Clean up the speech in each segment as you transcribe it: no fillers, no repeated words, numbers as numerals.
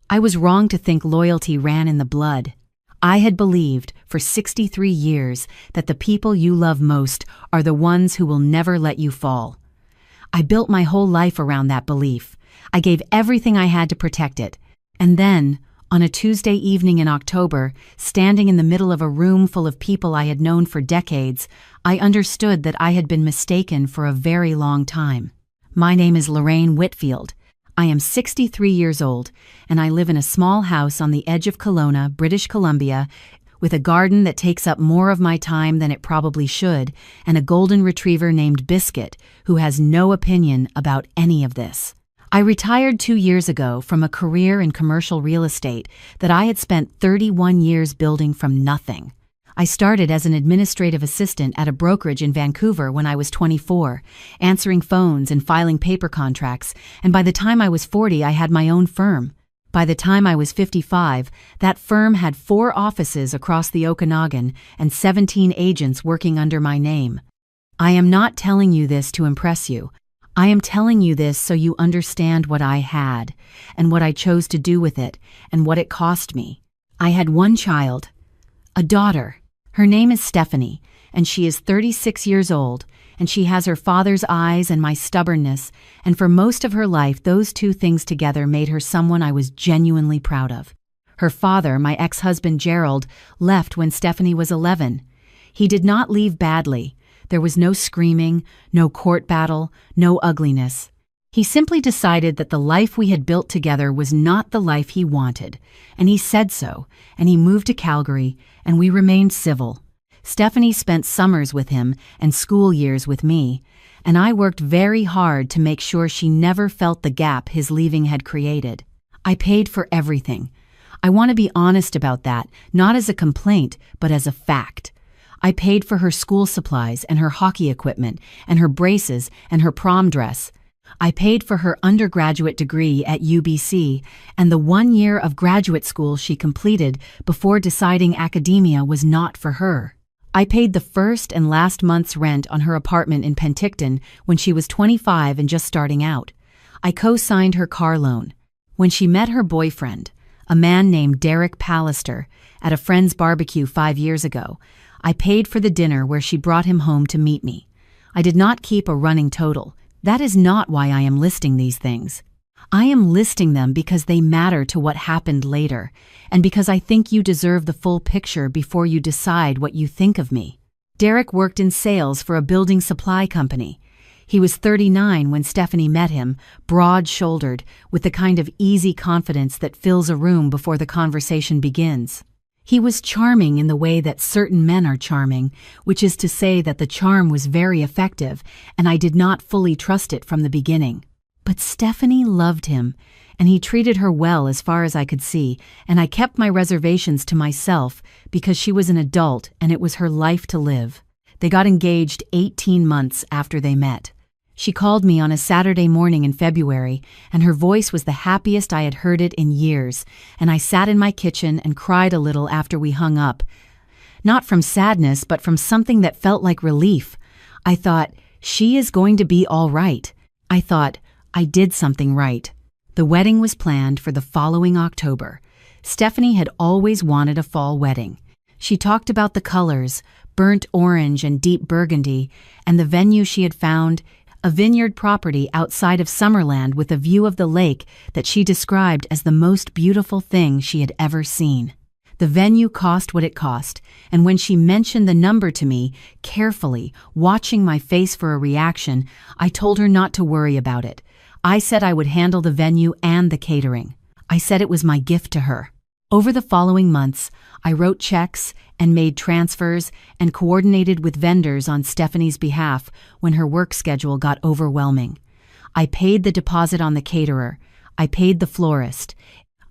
I was wrong to think loyalty ran in the blood. I had believed, for 63 years, that the people you love most are the ones who will never let you fall. I built my whole life around that belief. I gave everything I had to protect it. And then, on a Tuesday evening in October, standing in the middle of a room full of people I had known for decades, I understood that I had been mistaken for a very long time. My name is Lorraine Whitfield. I am 63 years old, and I live in a small house on the edge of Kelowna, British Columbia, with a garden that takes up more of my time than it probably should, and a golden retriever named Biscuit, who has no opinion about any of this. I retired 2 years ago from a career in commercial real estate that I had spent 31 years building from nothing. I started as an administrative assistant at a brokerage in Vancouver when I was 24, answering phones and filing paper contracts, and by the time I was 40, I had my own firm. By the time I was 55, that firm had 4 offices across the Okanagan and 17 agents working under my name. I am not telling you this to impress you. I am telling you this so you understand what I had, and what I chose to do with it, and what it cost me. I had one child, a daughter. Her name is Stephanie, and she is 36 years old, and she has her father's eyes and my stubbornness, and for most of her life those two things together made her someone I was genuinely proud of. Her father, my ex-husband Gerald, left when Stephanie was 11. He did not leave badly. There was no screaming, no court battle, no ugliness. He simply decided that the life we had built together was not the life he wanted, and he said so, and he moved to Calgary, and we remained civil. Stephanie spent summers with him and school years with me, and I worked very hard to make sure she never felt the gap his leaving had created. I paid for everything. I want to be honest about that, not as a complaint, but as a fact. I paid for her school supplies and her hockey equipment and her braces and her prom dress. I paid for her undergraduate degree at UBC and the 1 year of graduate school she completed before deciding academia was not for her. I paid the first and last month's rent on her apartment in Penticton when she was 25 and just starting out. I co-signed her car loan. When she met her boyfriend, a man named Derek Pallister, at a friend's barbecue 5 years ago, I paid for the dinner where she brought him home to meet me. I did not keep a running total. That is not why I am listing these things. I am listing them because they matter to what happened later, and because I think you deserve the full picture before you decide what you think of me. Derek worked in sales for a building supply company. He was 39 when Stephanie met him, broad-shouldered, with the kind of easy confidence that fills a room before the conversation begins. He was charming in the way that certain men are charming, which is to say that the charm was very effective, and I did not fully trust it from the beginning. But Stephanie loved him, and he treated her well as far as I could see, and I kept my reservations to myself because she was an adult and it was her life to live. They got engaged 18 months after they met. She called me on a Saturday morning in February, and her voice was the happiest I had heard it in years, and I sat in my kitchen and cried a little after we hung up. Not from sadness, but from something that felt like relief. I thought, she is going to be all right. I thought, I did something right. The wedding was planned for the following October. Stephanie had always wanted a fall wedding. She talked about the colors, burnt orange and deep burgundy, and the venue she had found, a vineyard property outside of Summerland with a view of the lake that she described as the most beautiful thing she had ever seen. The venue cost what it cost, and when she mentioned the number to me, carefully, watching my face for a reaction, I told her not to worry about it. I said I would handle the venue and the catering. I said it was my gift to her. Over the following months, I wrote checks and made transfers and coordinated with vendors on Stephanie's behalf when her work schedule got overwhelming. I paid the deposit on the caterer. I paid the florist.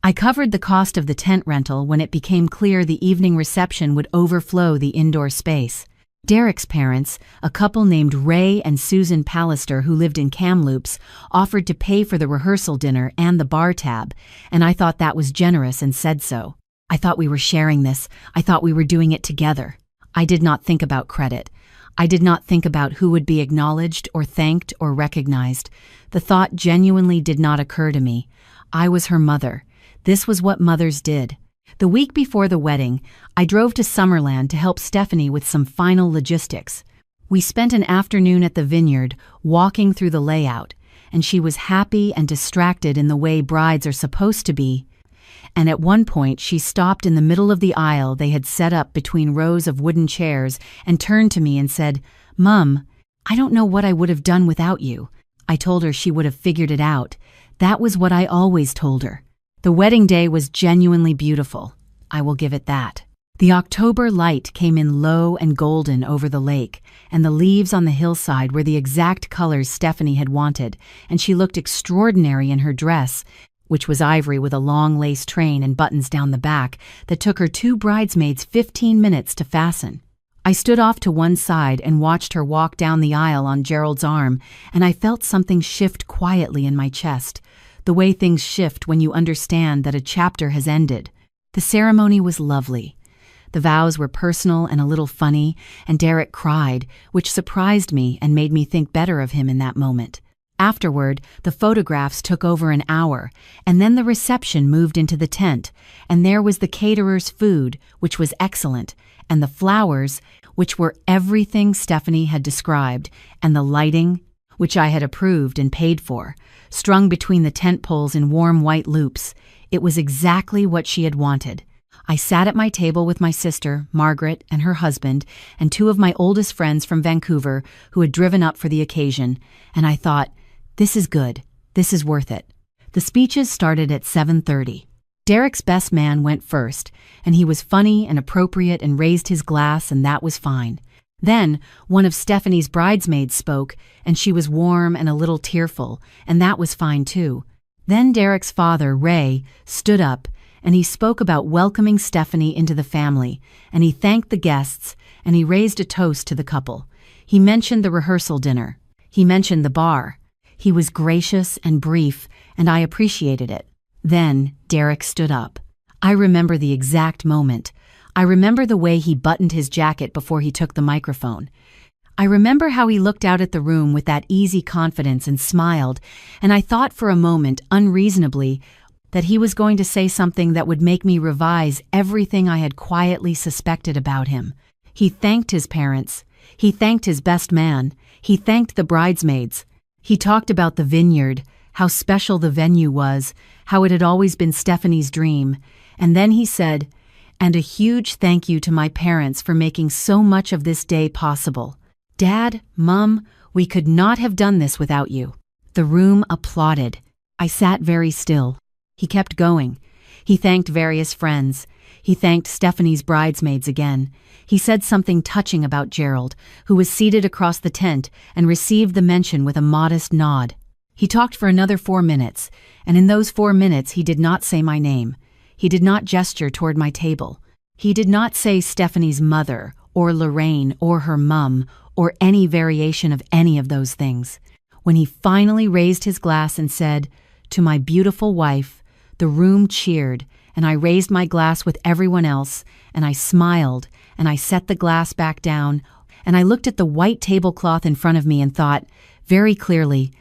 I covered the cost of the tent rental when it became clear the evening reception would overflow the indoor space. Derek's parents, a couple named Ray and Susan Pallister who lived in Kamloops, offered to pay for the rehearsal dinner and the bar tab, and I thought that was generous and said so. I thought we were sharing this. I thought we were doing it together. I did not think about credit. I did not think about who would be acknowledged or thanked or recognized. The thought genuinely did not occur to me. I was her mother. This was what mothers did. The week before the wedding, I drove to Summerland to help Stephanie with some final logistics. We spent an afternoon at the vineyard, walking through the layout, and she was happy and distracted in the way brides are supposed to be. And at one point, she stopped in the middle of the aisle they had set up between rows of wooden chairs and turned to me and said, "Mom, I don't know what I would have done without you." I told her she would have figured it out. That was what I always told her. The wedding day was genuinely beautiful. I will give it that. The October light came in low and golden over the lake, and the leaves on the hillside were the exact colors Stephanie had wanted, and she looked extraordinary in her dress, which was ivory with a long lace train and buttons down the back that took her 2 bridesmaids 15 minutes to fasten. I stood off to one side and watched her walk down the aisle on Gerald's arm, and I felt something shift quietly in my chest, the way things shift when you understand that a chapter has ended. The ceremony was lovely. The vows were personal and a little funny, and Derek cried, which surprised me and made me think better of him in that moment. Afterward, the photographs took over an hour, and then the reception moved into the tent, and there was the caterer's food, which was excellent, and the flowers, which were everything Stephanie had described, and the lighting, which I had approved and paid for, strung between the tent poles in warm white loops. It was exactly what she had wanted. I sat at my table with my sister, Margaret, and her husband, and 2 of my oldest friends from Vancouver who had driven up for the occasion, and I thought, this is good. This is worth it. The speeches started at 7:30. Derek's best man went first, and he was funny and appropriate and raised his glass, and that was fine. Then, one of Stephanie's bridesmaids spoke, and she was warm and a little tearful, and that was fine too. Then Derek's father, Ray, stood up, and he spoke about welcoming Stephanie into the family, and he thanked the guests, and he raised a toast to the couple. He mentioned the rehearsal dinner. He mentioned the bar. He was gracious and brief, and I appreciated it. Then Derek stood up. I remember the exact moment. I remember the way he buttoned his jacket before he took the microphone. I remember how he looked out at the room with that easy confidence and smiled, and I thought for a moment, unreasonably, that he was going to say something that would make me revise everything I had quietly suspected about him. He thanked his parents. He thanked his best man. He thanked the bridesmaids. He talked about the vineyard, how special the venue was, how it had always been Stephanie's dream, and then he said, "And a huge thank you to my parents for making so much of this day possible. Dad, Mom, we could not have done this without you." The room applauded. I sat very still. He kept going. He thanked various friends. He thanked Stephanie's bridesmaids again. He said something touching about Gerald, who was seated across the tent and received the mention with a modest nod. He talked for another 4 minutes, and in those 4 minutes he did not say my name. He did not gesture toward my table. He did not say Stephanie's mother, or Lorraine, or her mum, or any variation of any of those things. When he finally raised his glass and said, "To my beautiful wife," the room cheered, and I raised my glass with everyone else, and I smiled, and I set the glass back down, and I looked at the white tablecloth in front of me and thought, very clearly,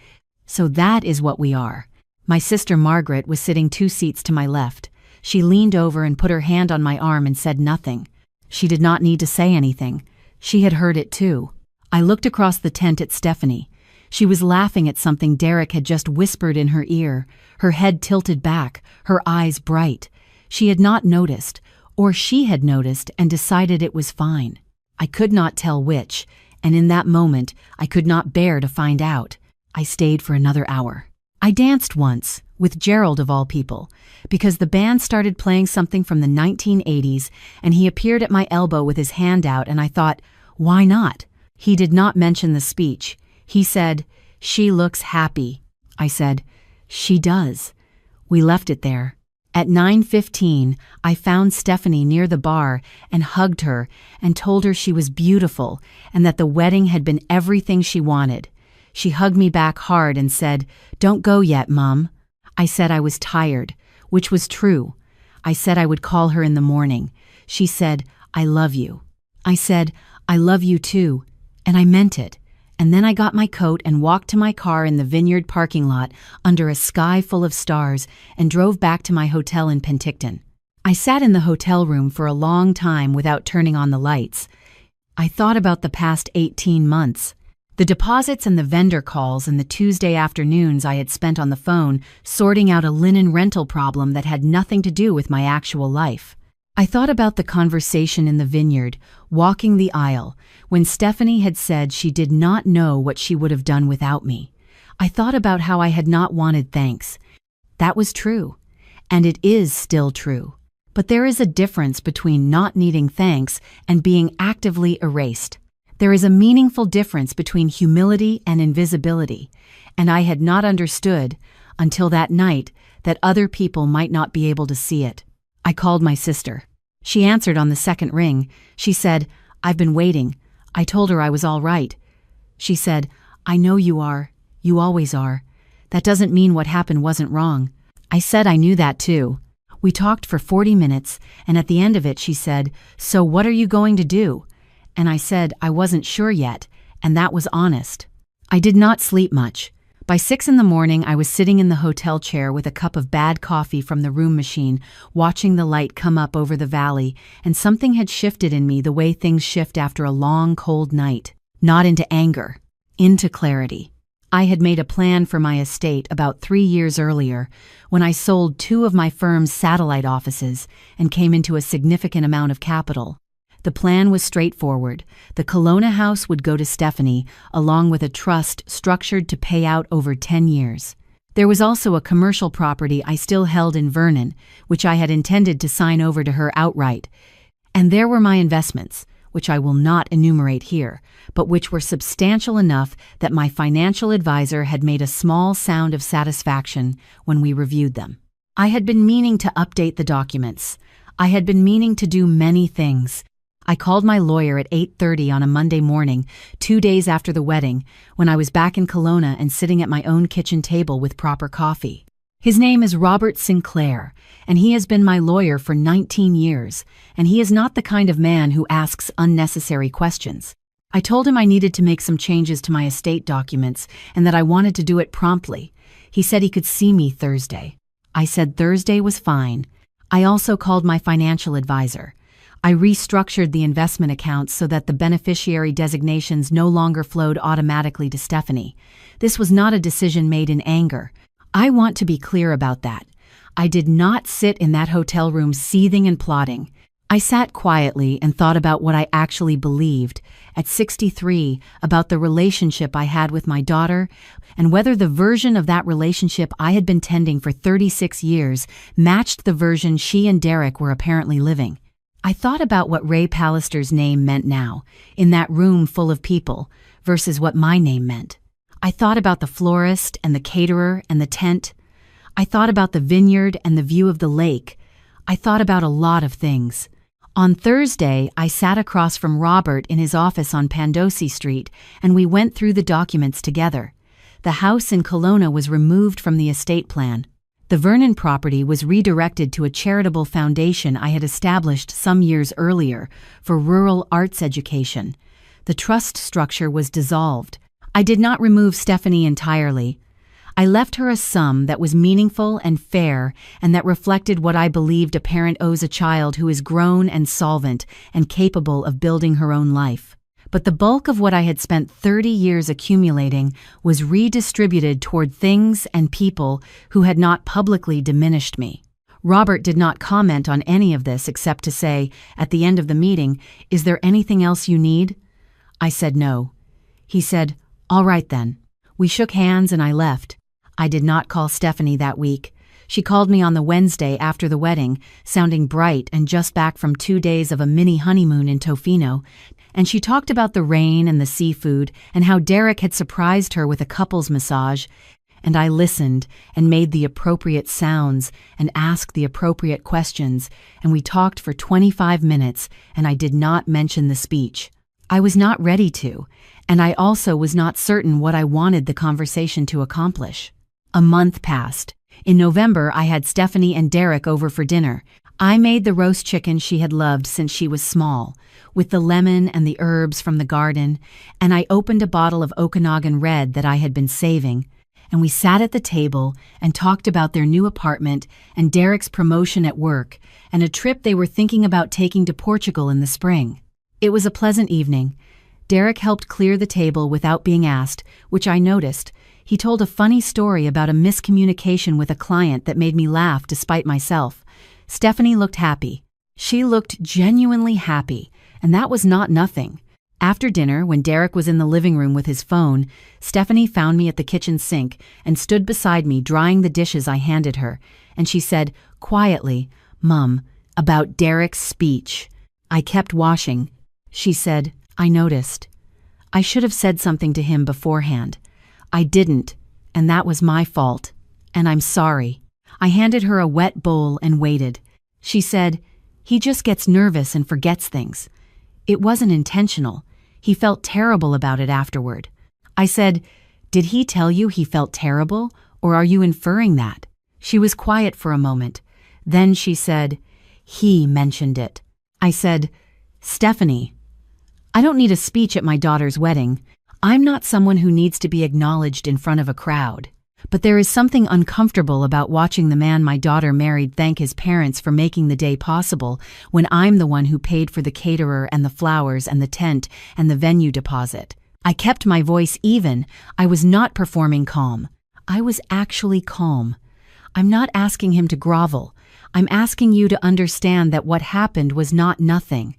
so that is what we are. My sister Margaret was sitting 2 seats to my left. She leaned over and put her hand on my arm and said nothing. She did not need to say anything. She had heard it too. I looked across the tent at Stephanie. She was laughing at something Derek had just whispered in her ear, her head tilted back, her eyes bright. She had not noticed, or she had noticed and decided it was fine. I could not tell which, and in that moment I could not bear to find out. I stayed for another hour. I danced once, with Gerald of all people, because the band started playing something from the 1980s and he appeared at my elbow with his hand out and I thought, why not? He did not mention the speech. He said, "She looks happy." I said, "She does." We left it there. At 9:15, I found Stephanie near the bar and hugged her and told her she was beautiful and that the wedding had been everything she wanted. She hugged me back hard and said, "Don't go yet, Mom." I said I was tired, which was true. I said I would call her in the morning. She said, "I love you." I said, "I love you too," and I meant it. And then I got my coat and walked to my car in the vineyard parking lot under a sky full of stars and drove back to my hotel in Penticton. I sat in the hotel room for a long time without turning on the lights. I thought about the past 18 months, the deposits and the vendor calls and the Tuesday afternoons I had spent on the phone sorting out a linen rental problem that had nothing to do with my actual life. I thought about the conversation in the vineyard, walking the aisle, when Stephanie had said she did not know what she would have done without me. I thought about how I had not wanted thanks. That was true, and it is still true. But there is a difference between not needing thanks and being actively erased. There is a meaningful difference between humility and invisibility, and I had not understood, until that night, that other people might not be able to see it. I called my sister. She answered on the second ring. She said, "I've been waiting." I told her I was all right. She said, "I know you are. You always are. That doesn't mean what happened wasn't wrong." I said I knew that too. We talked for 40 minutes, and at the end of it she said, "So what are you going to do?" And I said I wasn't sure yet, and that was honest. I did not sleep much. By 6 in the morning, I was sitting in the hotel chair with a cup of bad coffee from the room machine, watching the light come up over the valley, and something had shifted in me the way things shift after a long, cold night. Not into anger, into clarity. I had made a plan for my estate about 3 years earlier, when I sold 2 of my firm's satellite offices and came into a significant amount of capital. The plan was straightforward. The Kelowna house would go to Stephanie, along with a trust structured to pay out over 10 years. There was also a commercial property I still held in Vernon, which I had intended to sign over to her outright. And there were my investments, which I will not enumerate here, but which were substantial enough that my financial advisor had made a small sound of satisfaction when we reviewed them. I had been meaning to update the documents. I had been meaning to do many things. I called my lawyer at 8:30 on a Monday morning, 2 days after the wedding, when I was back in Kelowna and sitting at my own kitchen table with proper coffee. His name is Robert Sinclair, and he has been my lawyer for 19 years, and he is not the kind of man who asks unnecessary questions. I told him I needed to make some changes to my estate documents and that I wanted to do it promptly. He said he could see me Thursday. I said Thursday was fine. I also called my financial advisor. I restructured the investment accounts so that the beneficiary designations no longer flowed automatically to Stephanie. This was not a decision made in anger. I want to be clear about that. I did not sit in that hotel room seething and plotting. I sat quietly and thought about what I actually believed, at 63, about the relationship I had with my daughter, and whether the version of that relationship I had been tending for 36 years matched the version she and Derek were apparently living. I thought about what Ray Pallister's name meant now, in that room full of people, versus what my name meant. I thought about the florist and the caterer and the tent. I thought about the vineyard and the view of the lake. I thought about a lot of things. On Thursday, I sat across from Robert in his office on Pandosi Street, and we went through the documents together. The house in Kelowna was removed from the estate plan. The Vernon property was redirected to a charitable foundation I had established some years earlier for rural arts education. The trust structure was dissolved. I did not remove Stephanie entirely. I left her a sum that was meaningful and fair and that reflected what I believed a parent owes a child who is grown and solvent and capable of building her own life. But the bulk of what I had spent 30 years accumulating was redistributed toward things and people who had not publicly diminished me. Robert did not comment on any of this except to say, at the end of the meeting, "Is there anything else you need?" I said no. He said, "All right then." We shook hands and I left. I did not call Stephanie that week. She called me on the Wednesday after the wedding, sounding bright and just back from 2 days of a mini honeymoon in Tofino, and she talked about the rain and the seafood and how Derek had surprised her with a couples massage, and I listened and made the appropriate sounds and asked the appropriate questions, and we talked for 25 minutes, and I did not mention the speech. I was not ready to, and I also was not certain what I wanted the conversation to accomplish. A month passed. In November, I had Stephanie and Derek over for dinner. I made the roast chicken she had loved since she was small, with the lemon and the herbs from the garden, and I opened a bottle of Okanagan Red that I had been saving, and we sat at the table and talked about their new apartment and Derek's promotion at work and a trip they were thinking about taking to Portugal in the spring. It was a pleasant evening. Derek helped clear the table without being asked, which I noticed. He told a funny story about a miscommunication with a client that made me laugh despite myself. Stephanie looked happy. She looked genuinely happy, and that was not nothing. After dinner, when Derek was in the living room with his phone, Stephanie found me at the kitchen sink and stood beside me drying the dishes I handed her, and she said, quietly, "Mum, about Derek's speech." I kept washing. She said, "I noticed. I should have said something to him beforehand. I didn't, and that was my fault, and I'm sorry." I handed her a wet bowl and waited. She said, "He just gets nervous and forgets things. It wasn't intentional. He felt terrible about it afterward." I said, "Did he tell you he felt terrible, or are you inferring that?" She was quiet for a moment. Then she said, "He mentioned it." I said, "Stephanie, I don't need a speech at my daughter's wedding. I'm not someone who needs to be acknowledged in front of a crowd. But there is something uncomfortable about watching the man my daughter married thank his parents for making the day possible when I'm the one who paid for the caterer and the flowers and the tent and the venue deposit." I kept my voice even. I was not performing calm. I was actually calm. "I'm not asking him to grovel. I'm asking you to understand that what happened was not nothing."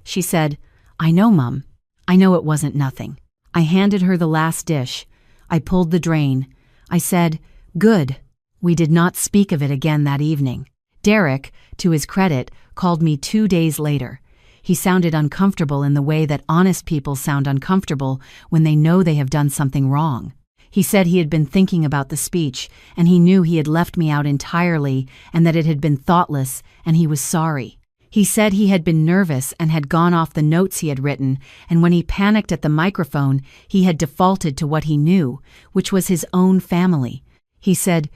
She said, "I know, Mum. I know it wasn't nothing." I handed her the last dish. I pulled the drain. I said, "Good." We did not speak of it again that evening. Derek, to his credit, called me 2 days later. He sounded uncomfortable in the way that honest people sound uncomfortable when they know they have done something wrong. He said he had been thinking about the speech, and he knew he had left me out entirely and that it had been thoughtless, and he was sorry. He said he had been nervous and had gone off the notes he had written, and when he panicked at the microphone, he had defaulted to what he knew, which was his own family. He said,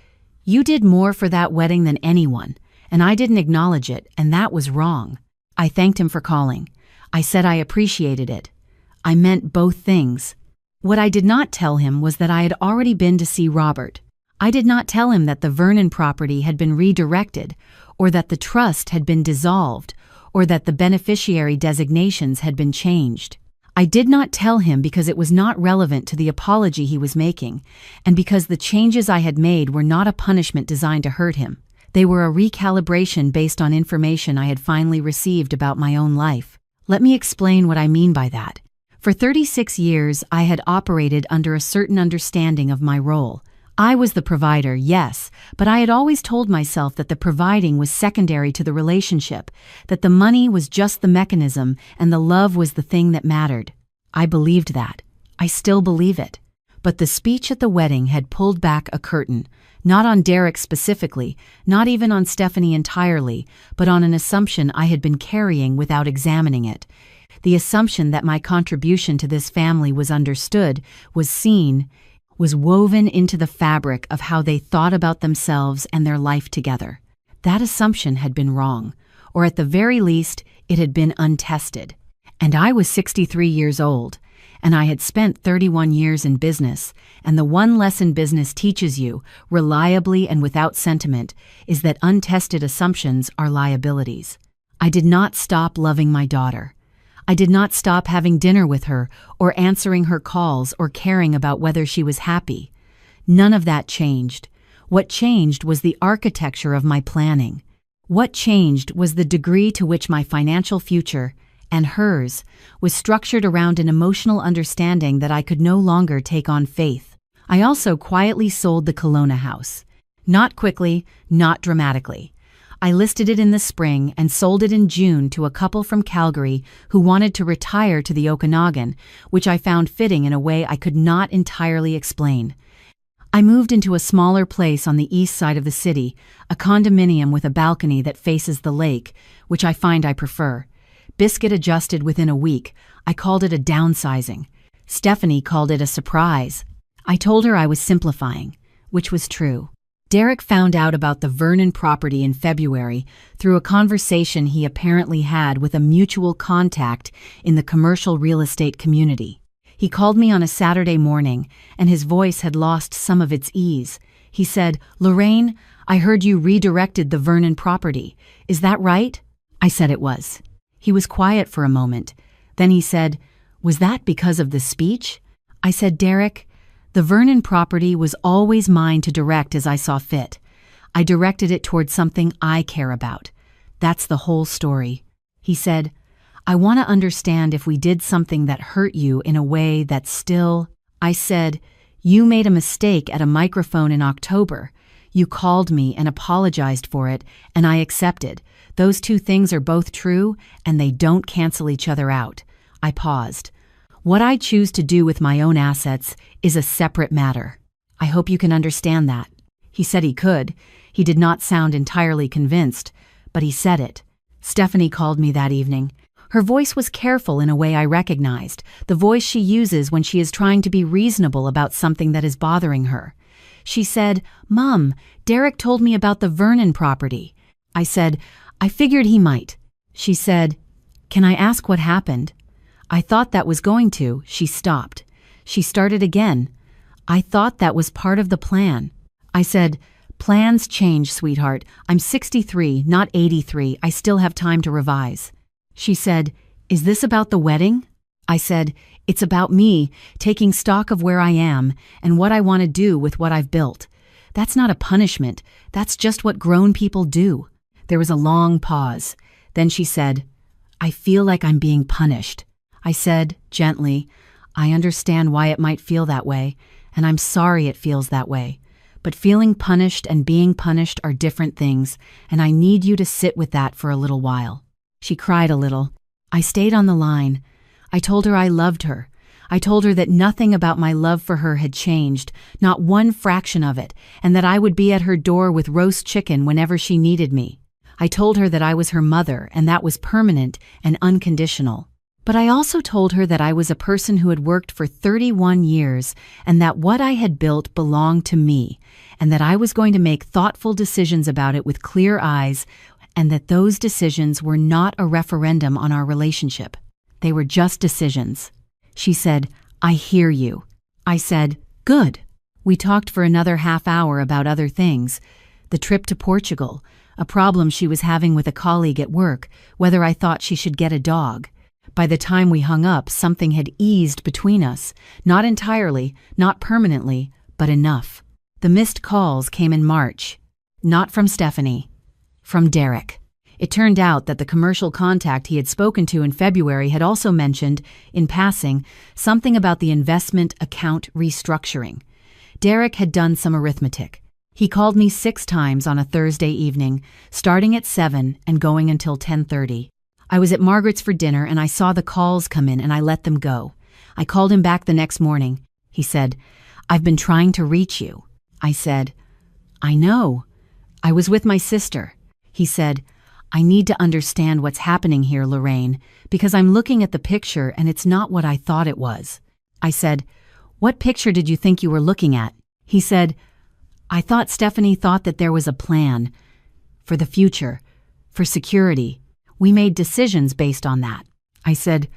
"You did more for that wedding than anyone, and I didn't acknowledge it, and that was wrong." I thanked him for calling. I said I appreciated it. I meant both things. What I did not tell him was that I had already been to see Robert. I did not tell him that the Vernon property had been redirected, or that the trust had been dissolved, or that the beneficiary designations had been changed. I did not tell him because it was not relevant to the apology he was making, and because the changes I had made were not a punishment designed to hurt him. They were a recalibration based on information I had finally received about my own life. Let me explain what I mean by that. For 36 years, I had operated under a certain understanding of my role. I was the provider, yes, but I had always told myself that the providing was secondary to the relationship, that the money was just the mechanism and the love was the thing that mattered. I believed that. I still believe it. But the speech at the wedding had pulled back a curtain, not on Derek specifically, not even on Stephanie entirely, but on an assumption I had been carrying without examining it. The assumption that my contribution to this family was understood, was seen, was woven into the fabric of how they thought about themselves and their life together. That assumption had been wrong, or at the very least, it had been untested. And I was 63 years old, and I had spent 31 years in business, and the one lesson business teaches you, reliably and without sentiment, is that untested assumptions are liabilities. I did not stop loving my daughter. I did not stop having dinner with her, or answering her calls, or caring about whether she was happy. None of that changed. What changed was the architecture of my planning. What changed was the degree to which my financial future, and hers, was structured around an emotional understanding that I could no longer take on faith. I also quietly sold the Kelowna house. Not quickly, not dramatically. I listed it in the spring and sold it in June to a couple from Calgary who wanted to retire to the Okanagan, which I found fitting in a way I could not entirely explain. I moved into a smaller place on the east side of the city, a condominium with a balcony that faces the lake, which I find I prefer. Biscuit adjusted within a week. I called it a downsizing. Stephanie called it a surprise. I told her I was simplifying, which was true. Derek found out about the Vernon property in February through a conversation he apparently had with a mutual contact in the commercial real estate community. He called me on a Saturday morning, and his voice had lost some of its ease. He said, "Lorraine, I heard you redirected the Vernon property. Is that right?" I said it was. He was quiet for a moment. Then he said, "Was that because of the speech?" I said, "Derek, the Vernon property was always mine to direct as I saw fit. I directed it towards something I care about. That's the whole story." He said, "I want to understand if we did something that hurt you in a way that's still—" I said, "You made a mistake at a microphone in October. You called me and apologized for it, and I accepted. Those two things are both true, and they don't cancel each other out." I paused. "What I choose to do with my own assets is a separate matter. I hope you can understand that." He said he could. He did not sound entirely convinced, but he said it. Stephanie called me that evening. Her voice was careful in a way I recognized, the voice she uses when she is trying to be reasonable about something that is bothering her. She said, "Mom, Derek told me about the Vernon property." I said, "I figured he might." She said, "Can I ask what happened?" I thought that was going to. She stopped. She started again. "I thought that was part of the plan." I said, "Plans change, sweetheart. I'm 63, not 83. I still have time to revise." She said, "Is this about the wedding?" I said, "It's about me taking stock of where I am and what I want to do with what I've built. That's not a punishment. That's just what grown people do." There was a long pause. Then she said, "I feel like I'm being punished." I said, gently, "I understand why it might feel that way, and I'm sorry it feels that way. But feeling punished and being punished are different things, and I need you to sit with that for a little while." She cried a little. I stayed on the line. I told her I loved her. I told her that nothing about my love for her had changed, not one fraction of it, and that I would be at her door with roast chicken whenever she needed me. I told her that I was her mother, and that was permanent and unconditional. But I also told her that I was a person who had worked for 31 years and that what I had built belonged to me, and that I was going to make thoughtful decisions about it with clear eyes, and that those decisions were not a referendum on our relationship. They were just decisions. She said, "I hear you." I said, "Good." We talked for another half hour about other things. The trip to Portugal, a problem she was having with a colleague at work, whether I thought she should get a dog. By the time we hung up, something had eased between us, not entirely, not permanently, but enough. The missed calls came in March. Not from Stephanie. From Derek. It turned out that the commercial contact he had spoken to in February had also mentioned, in passing, something about the investment account restructuring. Derek had done some arithmetic. He called me 6 times on a Thursday evening, starting at 7 and going until 10:30. I was at Margaret's for dinner and I saw the calls come in and I let them go. I called him back the next morning. He said, "I've been trying to reach you." I said, "I know. I was with my sister." He said, "I need to understand what's happening here, Lorraine, because I'm looking at the picture and it's not what I thought it was." I said, "What picture did you think you were looking at?" He said, "I thought Stephanie thought that there was a plan for the future, for security. We made decisions based on that." I said,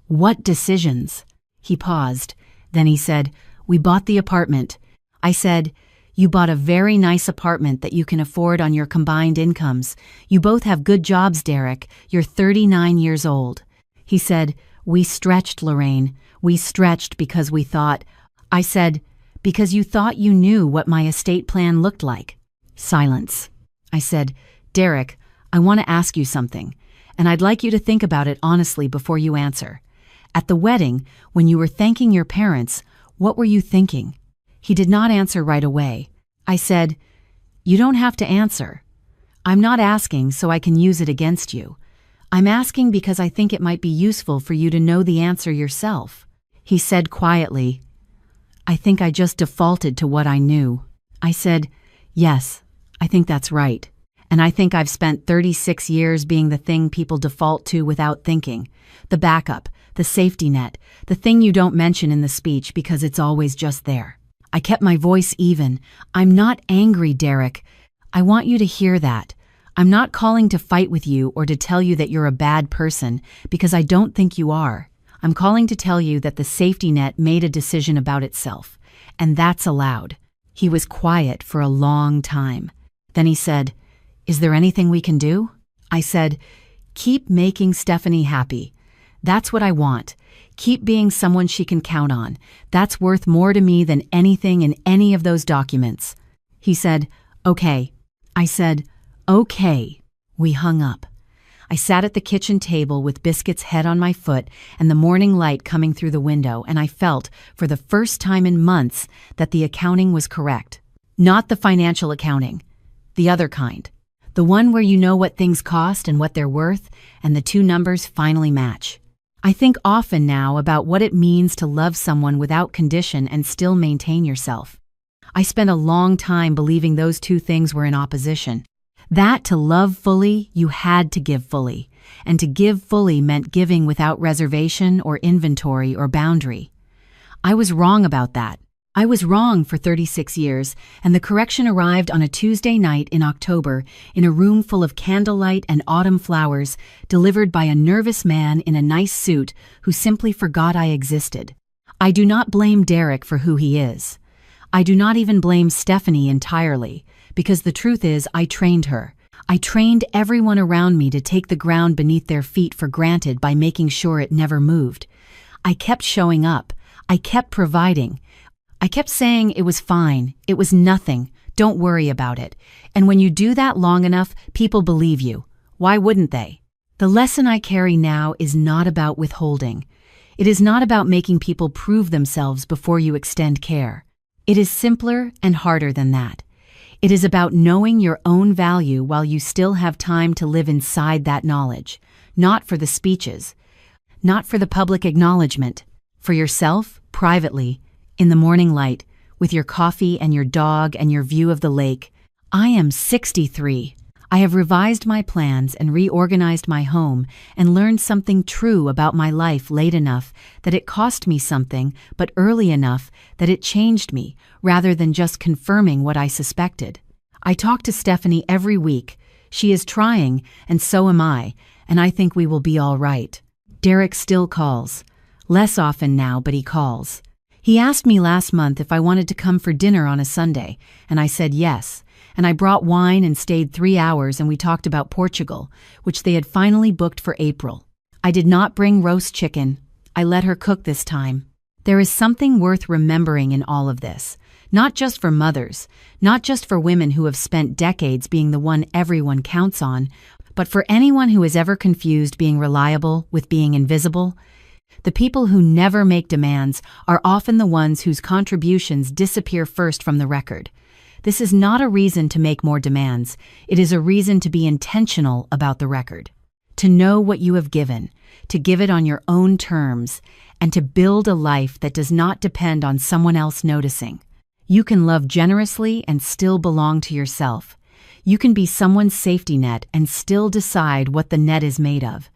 "What decisions?" He paused. Then he said, "We bought the apartment." I said, "You bought a very nice apartment that you can afford on your combined incomes. You both have good jobs, Derek. You're 39 years old." He said, "We stretched, Lorraine. We stretched because we thought—" I said, "Because you thought you knew what my estate plan looked like." Silence. I said, "Derek, I want to ask you something, and I'd like you to think about it honestly before you answer. At the wedding, when you were thanking your parents, what were you thinking?" He did not answer right away. I said, "You don't have to answer. I'm not asking so I can use it against you. I'm asking because I think it might be useful for you to know the answer yourself." He said quietly, "I think I just defaulted to what I knew." I said, "Yes, I think that's right. And I think I've spent 36 years being the thing people default to without thinking. The backup, the safety net, the thing you don't mention in the speech because it's always just there." I kept my voice even. "I'm not angry, Derek. I want you to hear that. I'm not calling to fight with you or to tell you that you're a bad person, because I don't think you are. I'm calling to tell you that the safety net made a decision about itself, and that's allowed." He was quiet for a long time. Then he said, "Is there anything we can do?" I said, "Keep making Stephanie happy. That's what I want. Keep being someone she can count on. That's worth more to me than anything in any of those documents." He said, "Okay." I said, "Okay." We hung up. I sat at the kitchen table with Biscuit's head on my foot and the morning light coming through the window, and I felt, for the first time in months, that the accounting was correct. Not the financial accounting. The other kind. The one where you know what things cost and what they're worth, and the two numbers finally match. I think often now about what it means to love someone without condition and still maintain yourself. I spent a long time believing those two things were in opposition. That to love fully, you had to give fully, and to give fully meant giving without reservation or inventory or boundary. I was wrong about that. I was wrong for 36 years, and the correction arrived on a Tuesday night in October in a room full of candlelight and autumn flowers, delivered by a nervous man in a nice suit who simply forgot I existed. I do not blame Derek for who he is. I do not even blame Stephanie entirely, because the truth is I trained her. I trained everyone around me to take the ground beneath their feet for granted by making sure it never moved. I kept showing up. I kept providing. I kept saying it was fine, it was nothing, don't worry about it. And when you do that long enough, people believe you. Why wouldn't they? The lesson I carry now is not about withholding. It is not about making people prove themselves before you extend care. It is simpler and harder than that. It is about knowing your own value while you still have time to live inside that knowledge, not for the speeches, not for the public acknowledgement, for yourself, privately, in the morning light, with your coffee and your dog and your view of the lake. I am 63. I have revised my plans and reorganized my home and learned something true about my life late enough that it cost me something, but early enough that it changed me, rather than just confirming what I suspected. I talk to Stephanie every week. She is trying, and so am I, and I think we will be all right. Derek still calls. Less often now, but he calls. He asked me last month if I wanted to come for dinner on a Sunday, and I said yes, and I brought wine and stayed 3 hours, and we talked about Portugal, which they had finally booked for April. I did not bring roast chicken. I let her cook this time. There is something worth remembering in all of this, not just for mothers, not just for women who have spent decades being the one everyone counts on, but for anyone who has ever confused being reliable with being invisible. The people who never make demands are often the ones whose contributions disappear first from the record. This is not a reason to make more demands. It is a reason to be intentional about the record. To know what you have given, to give it on your own terms, and to build a life that does not depend on someone else noticing. You can love generously and still belong to yourself. You can be someone's safety net and still decide what the net is made of.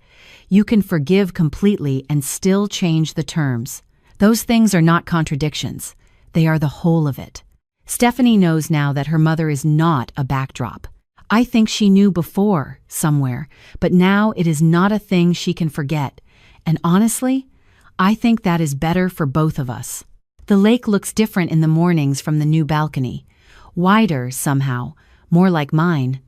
You can forgive completely and still change the terms. Those things are not contradictions. They are the whole of it. Stephanie knows now that her mother is not a backdrop. I think she knew before, somewhere, but now it is not a thing she can forget. And honestly, I think that is better for both of us. The lake looks different in the mornings from the new balcony. Wider, somehow, more like mine.